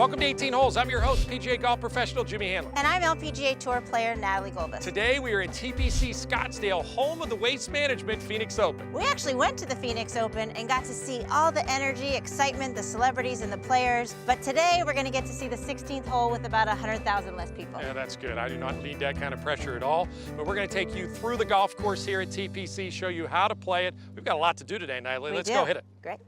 Welcome to 18 Holes. I'm your host, PGA golf professional Jimmy Handler. And I'm LPGA Tour player Natalie Golbus. Today we are in TPC Scottsdale, home of the Waste Management Phoenix Open. We actually went to the Phoenix Open and got to see all the energy, excitement, the celebrities, and the players. But today we're going to get to see the 16th hole with about 100,000 less people. Yeah, that's good. I do not need that kind of pressure at all. But we're going to take you through the golf course here at TPC, show you how to play it. We've got a lot to do today, Natalie. Let's go hit it. Great.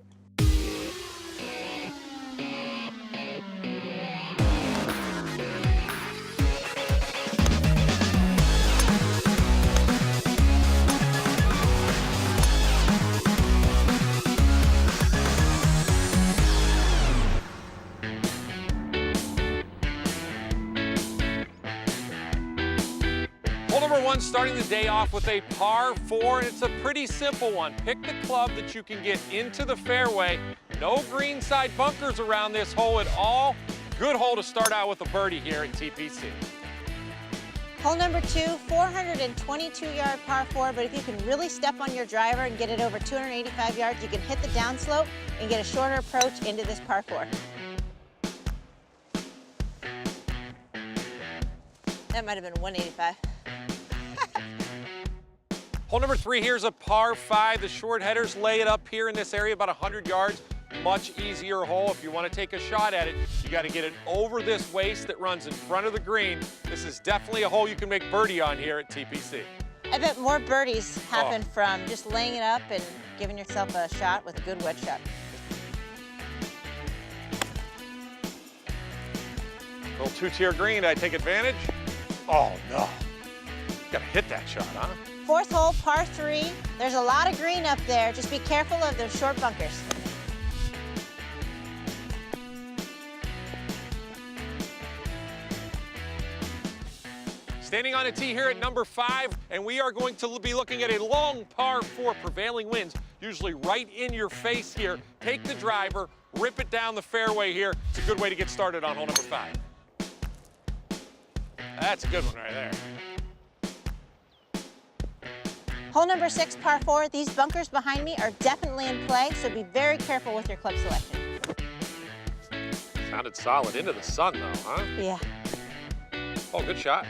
Hole number one, starting the day off with a par 4, and it's a pretty simple one. Pick the club that you can get into the fairway. No greenside bunkers around this hole at all. Good hole to start out with a birdie here at TPC. Hole number 2, 422-yard par 4, but if you can really step on your driver and get it over 285 yards, you can hit the downslope and get a shorter approach into this par 4. That might have been 185. Hole number 3, here's a par 5. The short headers lay it up here in this area, about 100 yards. Much easier hole. If you want to take a shot at it, you got to get it over this waste that runs in front of the green. This is definitely a hole you can make birdie on here at TPC. I bet more birdies happen from just laying it up and giving yourself a shot with a good wedge shot. Little two-tier green, I take advantage. Oh no, got to hit that shot, huh? 4th hole, par 3. There's a lot of green up there. Just be careful of those short bunkers. Standing on a tee here at number 5, and we are going to be looking at a long par 4. Prevailing winds, usually right in your face here. Take the driver, rip it down the fairway here. It's a good way to get started on hole number 5. That's a good one right there. Hole number 6, par 4. These bunkers behind me are definitely in play, so be very careful with your club selection. Sounded solid into the sun though, huh? Yeah. Oh, good shot.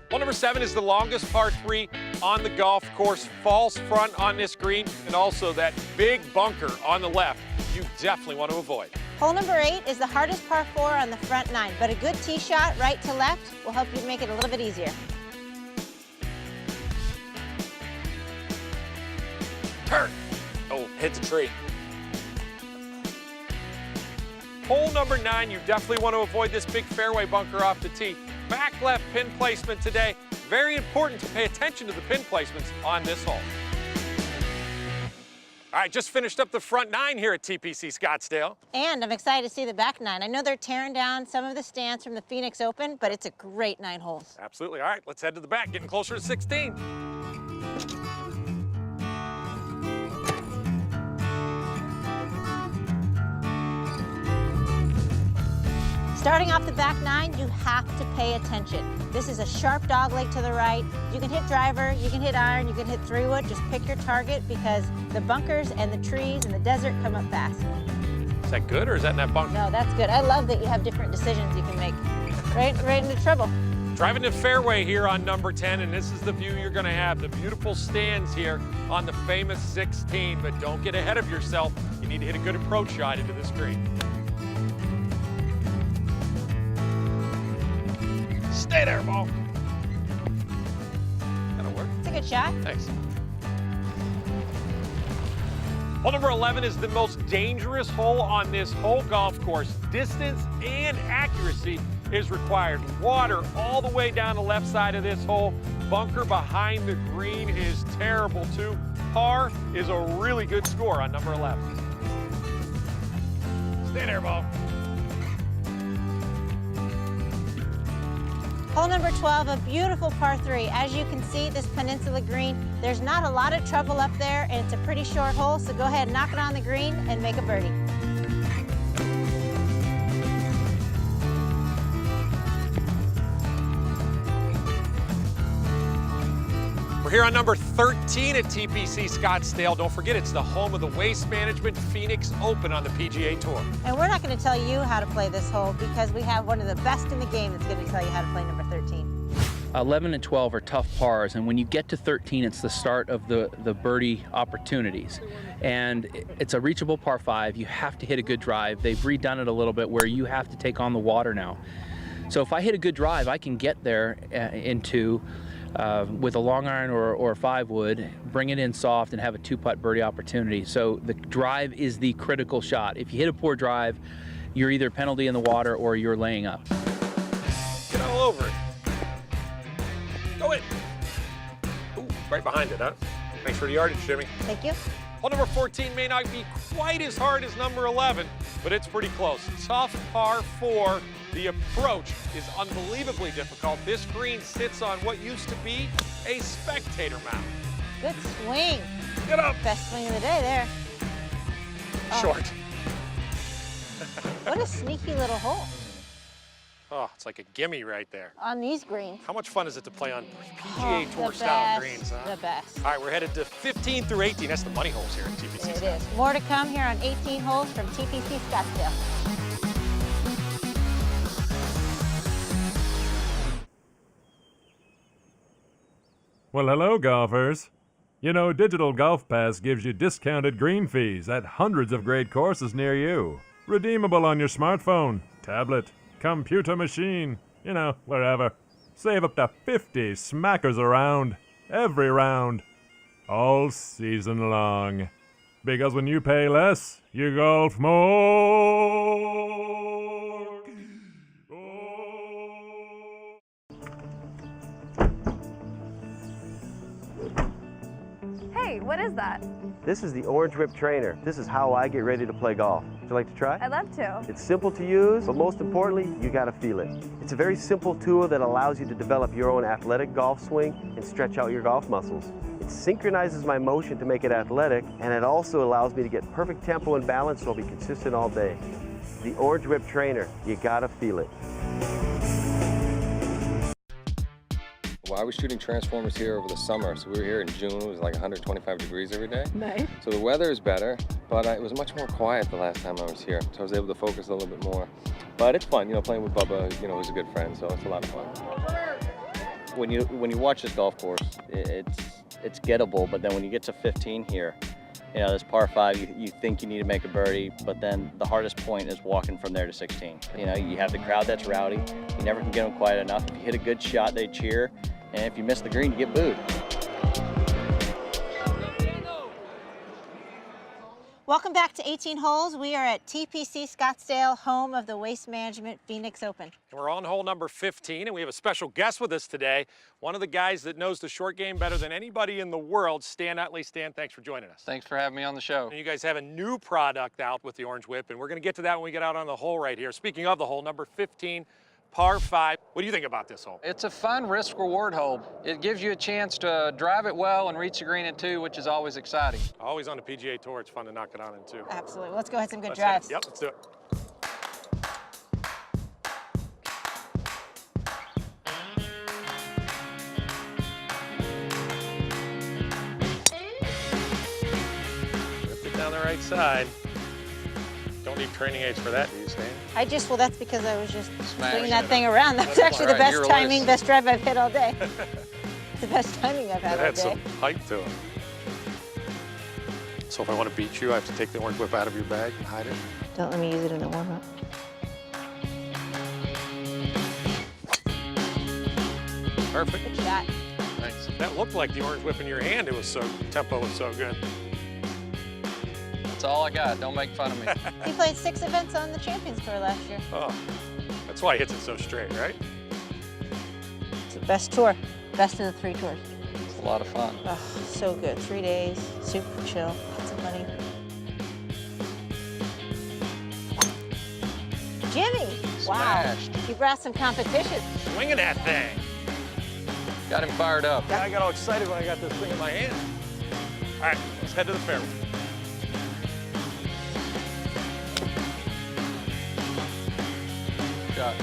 Hole number 7 is the longest par 3 on the golf course. False front on this green, and also that big bunker on the left you definitely want to avoid. Hole number 8 is the hardest par 4 on the front 9, but a good tee shot right to left will help you make it a little bit easier. Turn. Oh, hit the tree. Hole number 9, you definitely want to avoid this big fairway bunker off the tee. Back left pin placement today. Very important to pay attention to the pin placements on this hole. All right, just finished up the front 9 here at TPC Scottsdale. And I'm excited to see the back 9. I know they're tearing down some of the stands from the Phoenix Open, but it's a great 9 holes. Absolutely. All right, let's head to the back, getting closer to 16. Starting off the back 9, you have to pay attention. This is a sharp dogleg to the right. You can hit driver, you can hit iron, you can hit 3-wood. Just pick your target because the bunkers and the trees and the desert come up fast. Is that good or is that in that bunker? No, that's good. I love that you have different decisions you can make. Right into trouble. Driving the fairway here on number 10, and this is the view you're going to have. The beautiful stands here on the famous 16, but don't get ahead of yourself. You need to hit a good approach shot into this green. Stay there, ball. That'll work. It's a good shot. Thanks. Hole number 11 is the most dangerous hole on this whole golf course. Distance and accuracy is required. Water all the way down the left side of this hole. Bunker behind the green is terrible too. Par is a really good score on number 11. Stay there, ball. Hole number 12, a beautiful par 3. As you can see, this peninsula green, there's not a lot of trouble up there, and it's a pretty short hole, so go ahead and knock it on the green and make a birdie. We're here on number 13 at TPC Scottsdale. Don't forget, it's the home of the Waste Management Phoenix Open on the PGA Tour. And we're not going to tell you how to play this hole because we have one of the best in the game that's going to tell you how to play number 13. 11 and 12 are tough pars, and when you get to 13, it's the start of the birdie opportunities. And it's a reachable par 5. You have to hit a good drive. They've redone it a little bit where you have to take on the water now. So if I hit a good drive, I can get there into with a long iron or a 5-wood, bring it in soft and have a 2-putt birdie opportunity. So the drive is the critical shot. If you hit a poor drive, you're either penalty in the water or you're laying up. Get all over it. Go in. Ooh, right behind it, huh? Thanks for the yardage, Jimmy. Thank you. Hole number 14 may not be quite as hard as number 11, but it's pretty close. Tough par 4. The approach is unbelievably difficult. This green sits on what used to be a spectator mound. Good swing. Get up. Best swing of the day there. Oh. Short. What a sneaky little hole. Oh, it's like a gimme right there. On these greens. How much fun is it to play on PGA Tour style greens, huh? The best. All right, we're headed to 15 through 18. That's the money holes here at TPC. It is. More to come here on 18 holes from TPC Scottsdale. Well, hello, golfers. You know, Digital Golf Pass gives you discounted green fees at hundreds of great courses near you. Redeemable on your smartphone, tablet, computer machine, you know, wherever. Save up to 50 smackers around, every round, all season long. Because when you pay less, you golf more. Hey, what is that? This is the Orange Whip Trainer. This is how I get ready to play golf. Would you like to try? I'd love to. It's simple to use, but most importantly, you gotta feel it. It's a very simple tool that allows you to develop your own athletic golf swing and stretch out your golf muscles. It synchronizes my motion to make it athletic, and it also allows me to get perfect tempo and balance so I'll be consistent all day. The Orange Whip Trainer, you gotta feel it. Well, I was shooting transformers here over the summer, so we were here in June. It was like 125 degrees every day. Nice. So the weather is better, but it was much more quiet the last time I was here, so I was able to focus a little bit more. But it's fun, you know, playing with Bubba, you know, who's a good friend, so it's a lot of fun. When you watch this golf course, it's gettable, but then when you get to 15 here, you know, this par 5, you think you need to make a birdie, but then the hardest point is walking from there to 16. You know, you have the crowd that's rowdy. You never can get them quiet enough. If you hit a good shot, they cheer. And if you miss the green, you get booed. Welcome back to 18 holes. We are at TPC Scottsdale, home of the Waste Management Phoenix Open. We're on hole number 15, and we have a special guest with us today. One of the guys that knows the short game better than anybody in the world, Stan Utley. Stan, thanks for joining us. Thanks for having me on the show. And you guys have a new product out with the Orange Whip, and we're going to get to that when we get out on the hole right here. Speaking of the hole, number 15, par 5. What do you think about this hole? It's a fun risk-reward hole. It gives you a chance to drive it well and reach the green in 2, which is always exciting. Always on the PGA Tour, it's fun to knock it on in 2. Absolutely. Let's go ahead some good Let's drives. hit it. Yep, let's do it. Rip it down the right side. Don't need training aids for that, do you, Stan? well, that's because I was just Smash swinging it. that thing around. That was actually the Right, best you're timing, loose. best drive I've hit all day. The best timing I've had It all had day. some height to it. So if I want to beat you, I have to take the Orange Whip out of your bag and hide it? Don't let me use it in the warm-up. Perfect. Good shot. Thanks. That looked like the Orange Whip in your hand. It was so, tempo was so good. That's all I got. Don't make fun of me. He played 6 events on the Champions Tour last year. Oh, that's why he hits it so straight, right? It's the best tour. Best of the 3 tours. It's a lot of fun. Oh, so good. 3 days, super chill, lots of money. Jimmy! Smashed. Wow. You brought some competition. Swinging that thing. Got him fired up. Yeah, I got all excited when I got this thing in my hand. All right, let's head to the fairway. Shot.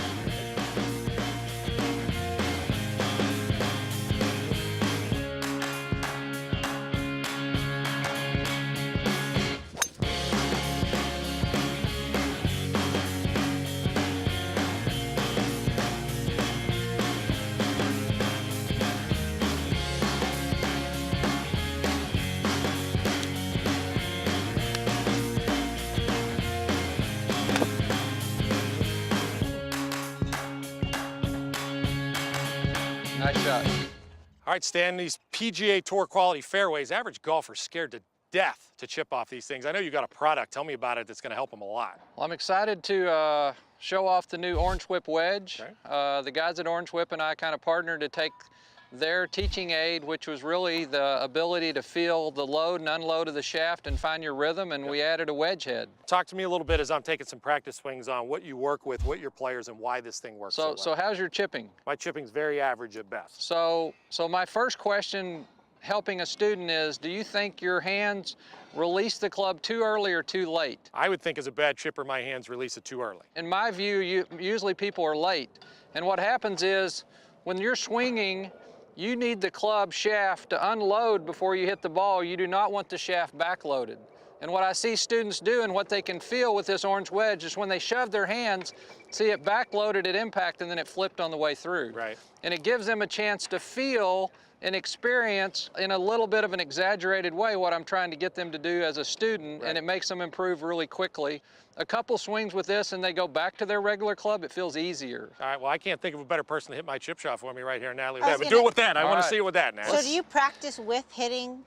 All right, Stan, these PGA Tour quality fairways, average golfer's scared to death to chip off these things. I know you've got a product. Tell me about it that's going to help them a lot. Well, I'm excited to show off the new Orange Whip wedge. Okay. The guys at Orange Whip and I kind of partnered to take their teaching aid, which was really the ability to feel the load and unload of the shaft and find your rhythm, and we added a wedge head. Talk to me a little bit as I'm taking some practice swings on what you work with, what your players, and why this thing works so well. So how's your chipping? My chipping's very average at best. So my first question helping a student is, do you think your hands release the club too early or too late? I would think as a bad chipper, my hands release it too early. In my view, usually people are late. And what happens is, when you're swinging, you need the club shaft to unload before you hit the ball. You do not want the shaft backloaded. And what I see students do and what they can feel with this orange wedge is when they shove their hands, see it backloaded at impact and then it flipped on the way through. Right. And it gives them a chance to feel and experience in a little bit of an exaggerated way what I'm trying to get them to do as a student, Right. and it makes them improve really quickly. A couple swings with this and they go back to their regular club, it feels easier. All right, well, I can't think of a better person to hit my chip shot for me right here, Natalie. I was But gonna- do it with that. I All want to right. see it with that, Natalie. So do you practice with hitting?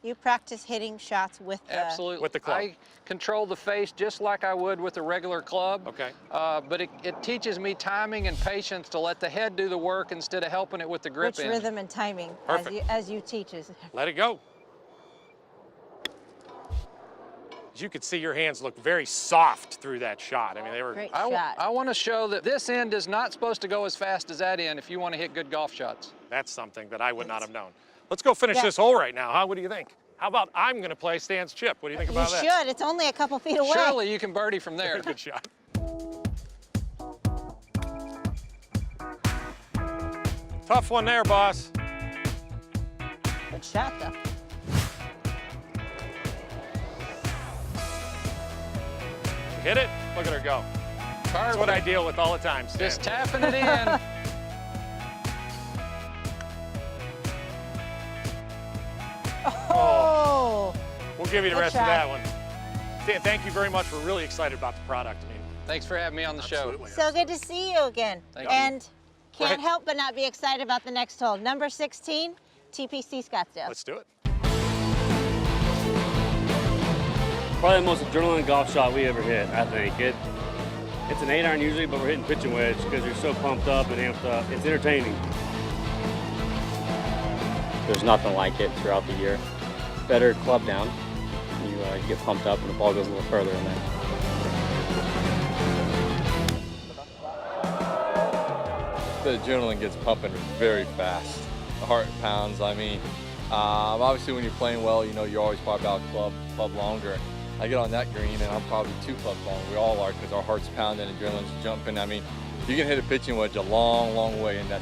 You practice hitting shots with the... Absolutely. With the club. I control the face just like I would with a regular club. Okay. But it teaches me timing and patience to let the head do the work instead of helping it with the grip Which end. rhythm and timing, Perfect. as you teach us. Let it go. As you could see, your hands looked very soft through that shot. I mean, they were... Great I shot. want to show that this end is not supposed to go as fast as that end if you want to hit good golf shots. That's something that I would not have known. Let's go finish Yeah. this hole right now, huh? What do you think? How about I'm going to play Stan's chip? What do you think You about that? should. It's only a couple feet away. Surely you can birdie from there. Good shot. Tough one there, boss. Good shot, though. Hit it. Look at her go. That's what I deal with all the time, Stan. Just tapping it in. Oh! We'll give you the Good rest shot. of that one. Stan, thank you very much. We're really excited about the product. I mean, Thanks for having me on the show. So good to see you again. Thank you. And can't Right. help but not be excited about the next hole. Number 16, TPC Scottsdale. let's do it. Probably the most adrenaline golf shot we ever hit, I think. It's an 8-iron usually, but we're hitting pitching wedge because you're so pumped up and amped up. It's entertaining. There's nothing like it throughout the year. Better club down, you get pumped up and the ball goes a little further in there. The adrenaline gets pumping very fast. The heart pounds. I mean, obviously when you're playing well, you know you're always probably about club longer. I get on that green and I'm probably 2 clubs long. We all are because our heart's pounding, adrenaline's jumping. I mean, you can hit a pitching wedge a long, long way in that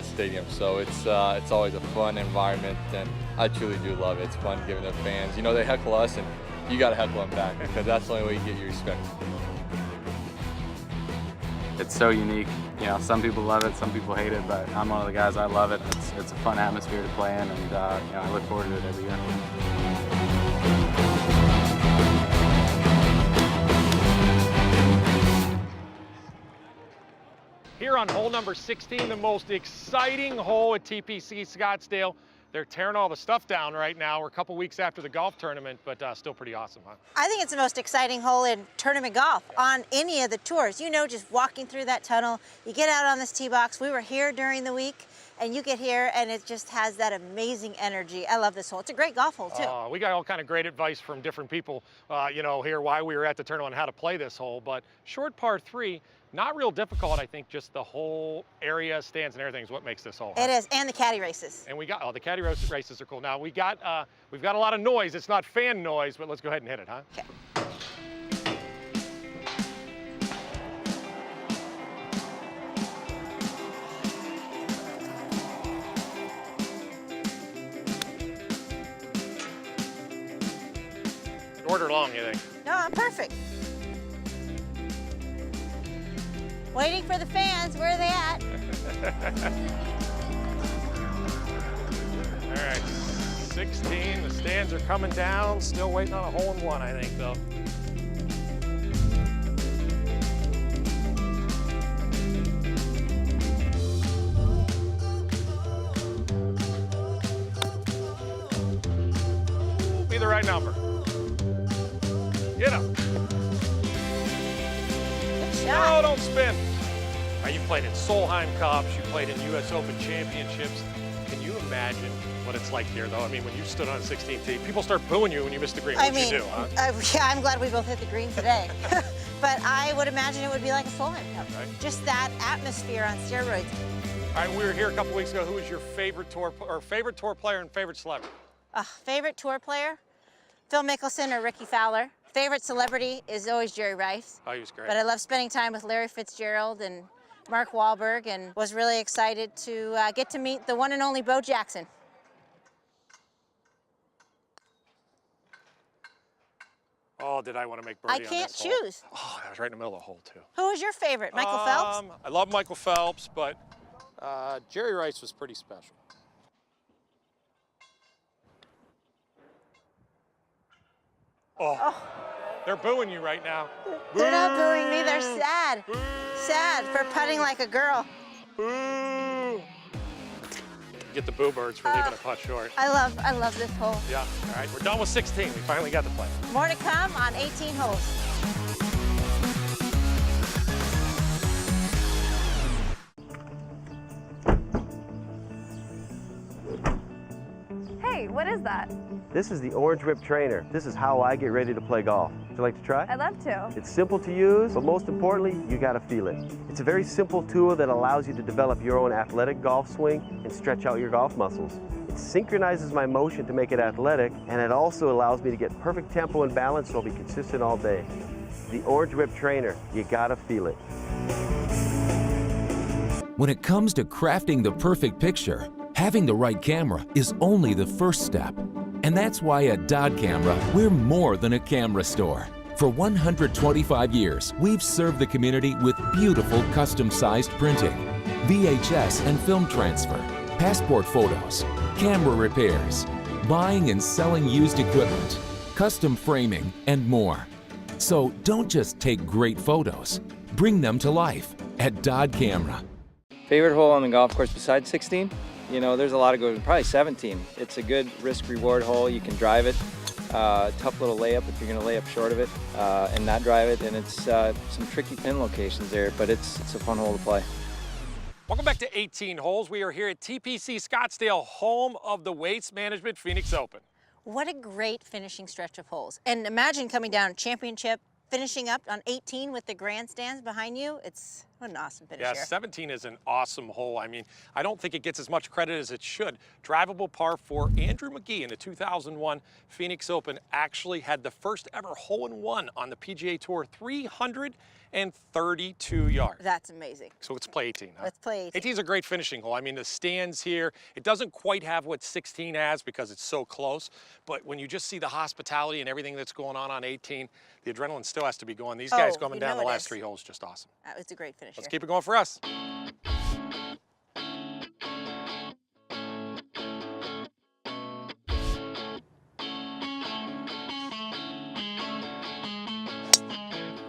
stadium. So it's always a fun environment, and I truly do love it. It's fun giving the fans. You know, they heckle us, and you got to heckle them back because that's the only way you get your respect. It's so unique. You know, some people love it, some people hate it, but I'm one of the guys. I love it. It's a fun atmosphere to play in, and you know, I look forward to it every year. Here on hole number 16, the most exciting hole at TPC Scottsdale. They're tearing all the stuff down right now. We're a couple weeks after the golf tournament, but still pretty awesome, huh? I think it's the most exciting hole in tournament golf on any of the tours. You know, just walking through that tunnel, you get out on this tee box. We were here during the week, and you get here, and it just has that amazing energy. I love this hole. It's a great golf hole, too. We got all kind of great advice from different people, you know, here while we were at the tournament on how to play this hole. But short par 3, not real difficult. I think just the whole area, stands, and everything is what makes this hole. It is, and the caddy races. And we got, the caddy races are cool. Now we've got a lot of noise. It's not fan noise, but let's go ahead and hit it, huh? Okay. Short or long, you think? No, I'm perfect. Waiting for the fans. Where are they at? All right, 16. The stands are coming down. Still waiting on a hole-in-one, I think, though. me the right number. Get up. Good No, shot. don't spin. You played in Solheim Cups, you played in US Open Championships. Can you imagine what it's like here, though? I mean, when you stood on 16 tee, people start booing you when you miss the green. What'd you do, huh? Yeah, I'm glad we both hit the green today. But I would imagine it would be like a Solheim Cup. Right. Just that atmosphere on steroids. All right, we were here a couple weeks ago. Who was your favorite tour player and favorite celebrity? Favorite tour player? Phil Mickelson or Ricky Fowler. Favorite celebrity is always Jerry Rice. Oh, he was great. But I love spending time with Larry Fitzgerald and Mark Wahlberg, and was really excited to get to meet the one and only Bo Jackson. Oh, did I want to make birdie I on can't this hole? choose. Oh, that was right in the middle of the hole, too. Who was your favorite? Michael Phelps? I love Michael Phelps, but Jerry Rice was pretty special. Oh, they're booing you right now. They're not booing me, they're sad. Sad for putting like a girl. Boo! Get the boo birds for leaving a putt short. I love this hole. Yeah, all right, we're done with 16. We finally got to play. More to come on 18 holes. Hey, what is that? This is the Orange Whip Trainer. This is how I get ready to play golf. Would you like to try? I'd love to. It's simple to use, but most importantly, you gotta feel it. It's a very simple tool that allows you to develop your own athletic golf swing and stretch out your golf muscles. It synchronizes my motion to make it athletic, and it also allows me to get perfect tempo and balance so I'll be consistent all day. The Orange Whip Trainer, you gotta feel it. When it comes to crafting the perfect picture, having the right camera is only the first step. And that's why at Dodd Camera, we're more than a camera store. For 125 years, we've served the community with beautiful custom-sized printing, VHS and film transfer, passport photos, camera repairs, buying and selling used equipment, custom framing, and more. So don't just take great photos, bring them to life at Dodd Camera. Favorite hole on the golf course besides 16? You know, there's a lot of good, probably 17. It's a good risk-reward hole. You can drive it. Tough little layup if you're going to lay up short of it and not drive it. And it's some tricky pin locations there, but it's a fun hole to play. Welcome back to 18 Holes. We are here at TPC Scottsdale, home of the Waste Management Phoenix Open. What a great finishing stretch of holes. And imagine coming down championship, finishing up on 18 with the grandstands behind you. It's what an awesome finish Yeah, here. 17 is an awesome hole. I mean, I don't think it gets as much credit as it should. Drivable par 4. Andrew McGee in the 2001 Phoenix Open actually had the first ever hole-in-one on the PGA Tour, 332 yards. That's amazing. So let's play 18, huh? Let's play 18. 18 is a great finishing hole. I mean, the stands here, it doesn't quite have what 16 has because it's so close, but when you just see the hospitality and everything that's going on 18, the adrenaline still has to be going. These guys coming down the last 3 holes, just awesome. It's a great finish. Let's keep it going for us.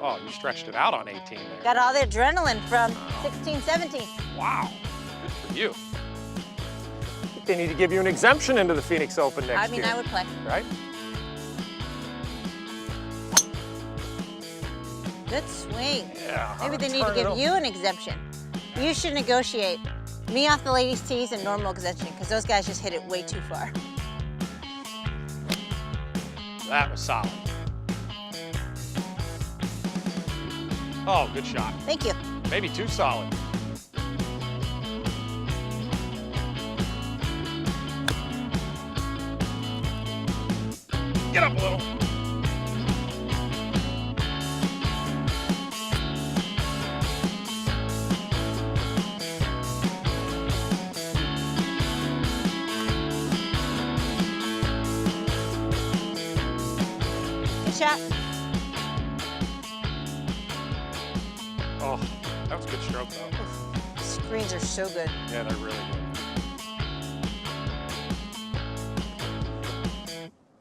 Oh, you stretched it out on 18 there. Got all the adrenaline from 16, 17. Wow, good for you. I think they need to give you an exemption into the Phoenix Open next year. I would play. Right? Good swing. Yeah. Maybe they need to give you an exemption. You should negotiate me off the ladies' tees and normal exemption because those guys just hit it way too far. That was solid. Oh, good shot. Thank you. Maybe too solid. Get up a little. Good shot. Oh, that was a good stroke, though. The screens are so good. Yeah, they're really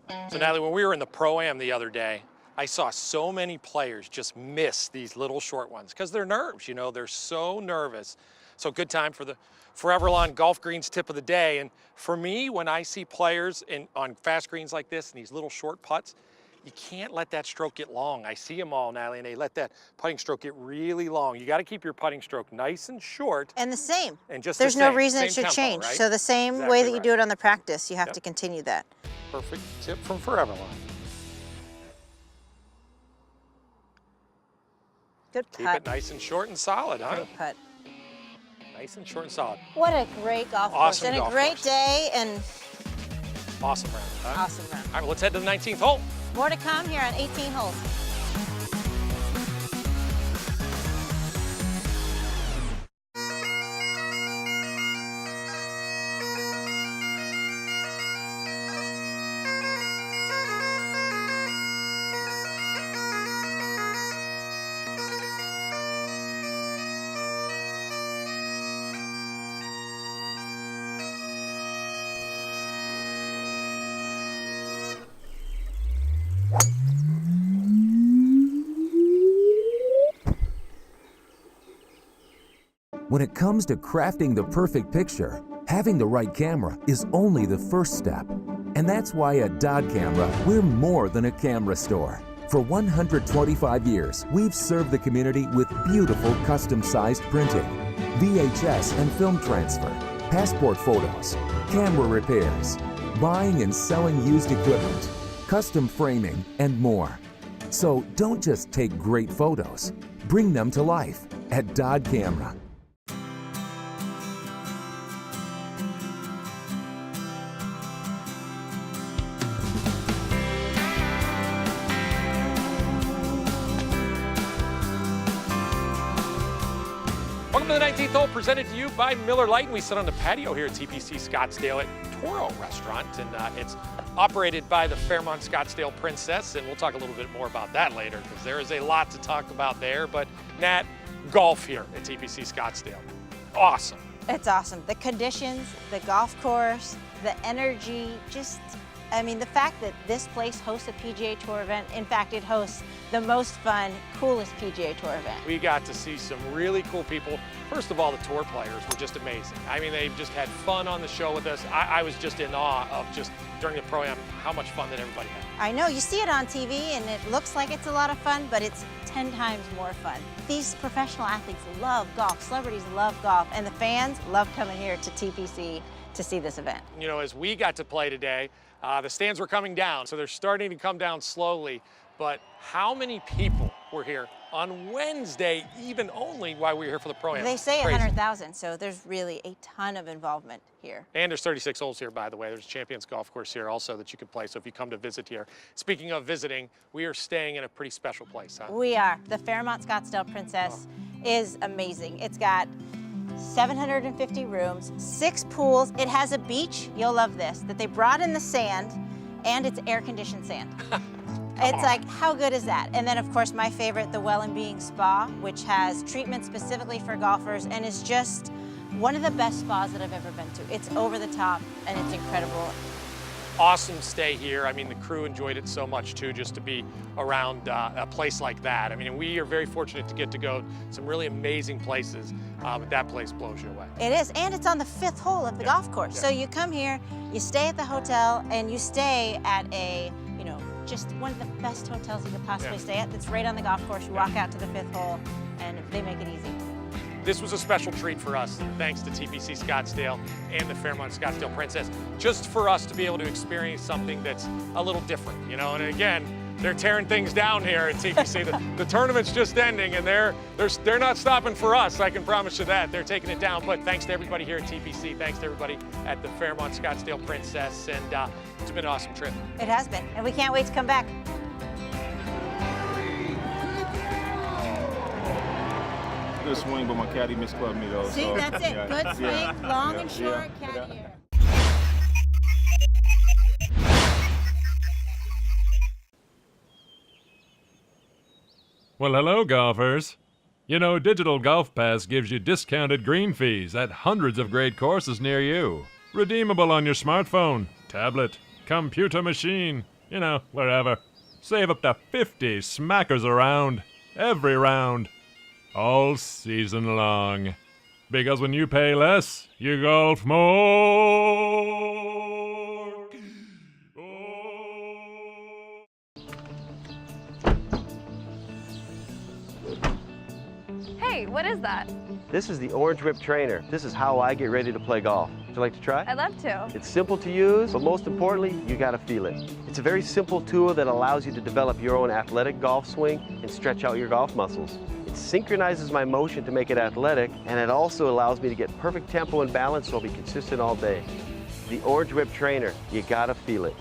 good. So, Natalie, when we were in the Pro-Am the other day, I saw so many players just miss these little short ones because they're nerves, you know, they're so nervous. So good time for the Foreverlawn Golf Greens tip of the day. And for me, when I see players on fast greens like this and these little short putts, you can't let that stroke get long. I see them all, Natalie, and they let that putting stroke get really long. You got to keep your putting stroke nice and short. And the same. And just There's the no same, reason it same should tempo, change. right? So the same Exactly way that you right. do it on the practice, you have Yep. to continue that. Perfect tip from Foreverlawn. Good Keep putt. it nice and short and solid, huh? Great putt. Nice and short and solid. What a great golf course Awesome and a golf great course. day and Awesome round, huh? awesome round. All right, well, let's head to the 19th hole. More to come here on 18 holes. When it comes to crafting the perfect picture, having the right camera is only the first step. And that's why at Dodd Camera, we're more than a camera store. For 125 years, we've served the community with beautiful custom-sized printing, VHS and film transfer, passport photos, camera repairs, buying and selling used equipment, custom framing, and more. So don't just take great photos, bring them to life at Dodd Camera. Welcome to the 19th hole, presented to you by Miller Lite. And we sit on the patio here at TPC Scottsdale at Toro Restaurant, and it's operated by the Fairmont Scottsdale Princess, and we'll talk a little bit more about that later because there is a lot to talk about there. But Nat, golf here at TPC Scottsdale, awesome. It's awesome. The conditions, the golf course, the energy, just, I mean, the fact that this place hosts a PGA Tour event, in fact, it hosts the most fun, coolest PGA Tour event. We got to see some really cool people. First of all, the tour players were just amazing. I mean, they just had fun on the show with us. I was just in awe of just during the Pro-Am how much fun that everybody had. I know, you see it on TV and it looks like it's a lot of fun, but it's 10 times more fun. These professional athletes love golf, celebrities love golf, and the fans love coming here to TPC to see this event. You know, as we got to play today, the stands were coming down, so they're starting to come down slowly. But how many people were here on Wednesday, even only while we were here for the Pro-Am? They say Crazy. 100,000, so there's really a ton of involvement here. And there's 36 holes here, by the way. There's a Champions Golf Course here also that you can play, so if you come to visit here. Speaking of visiting, we are staying in a pretty special place, huh? We are. The Fairmont Scottsdale Princess is amazing. It's got 750 rooms, 6 pools. It has a beach, you'll love this, that they brought in the sand, and it's air-conditioned sand. It's like, how good is that? And then, of course, my favorite, the Well and Being Spa, which has treatment specifically for golfers and is just one of the best spas that I've ever been to. It's over the top, and it's incredible. Awesome stay here. I mean, the crew enjoyed it so much, too, just to be around a place like that. I mean, we are very fortunate to get to go to some really amazing places, but that place blows you away. It is, and it's on the 5th hole of the golf course. Yeah. So you come here, you stay at the hotel, and you stay at a, you know, just one of the best hotels you could possibly stay at. That's right on the golf course. You walk out to the 5th hole, and they make it easy. This was a special treat for us, thanks to TPC Scottsdale and the Fairmont Scottsdale Princess, just for us to be able to experience something that's a little different, you know. And again, they're tearing things down here at TPC. The tournament's just ending, and they're not stopping for us. I can promise you that. They're taking it down. But thanks to everybody here at TPC. Thanks to everybody at the Fairmont Scottsdale Princess, and it's been an awesome trip. It has been, and we can't wait to come back. Good swing, but my caddy misclubbed me though. See, so, that's it. yeah. Good swing, Yeah. long Yeah. and short, Yeah. caddy air. Well, hello, golfers. You know, Digital Golf Pass gives you discounted green fees at hundreds of great courses near you. Redeemable on your smartphone, tablet, computer machine, you know, wherever. Save up to 50 smackers around, every round, all season long. Because when you pay less, you golf more. Hey, what is that? This is the Orange Whip Trainer. This is how I get ready to play golf. Would you like to try? I'd love to. It's simple to use, but most importantly, you gotta feel it. It's a very simple tool that allows you to develop your own athletic golf swing and stretch out your golf muscles. It synchronizes my motion to make it athletic, and it also allows me to get perfect tempo and balance so I'll be consistent all day. The Orange Whip Trainer, you gotta feel it.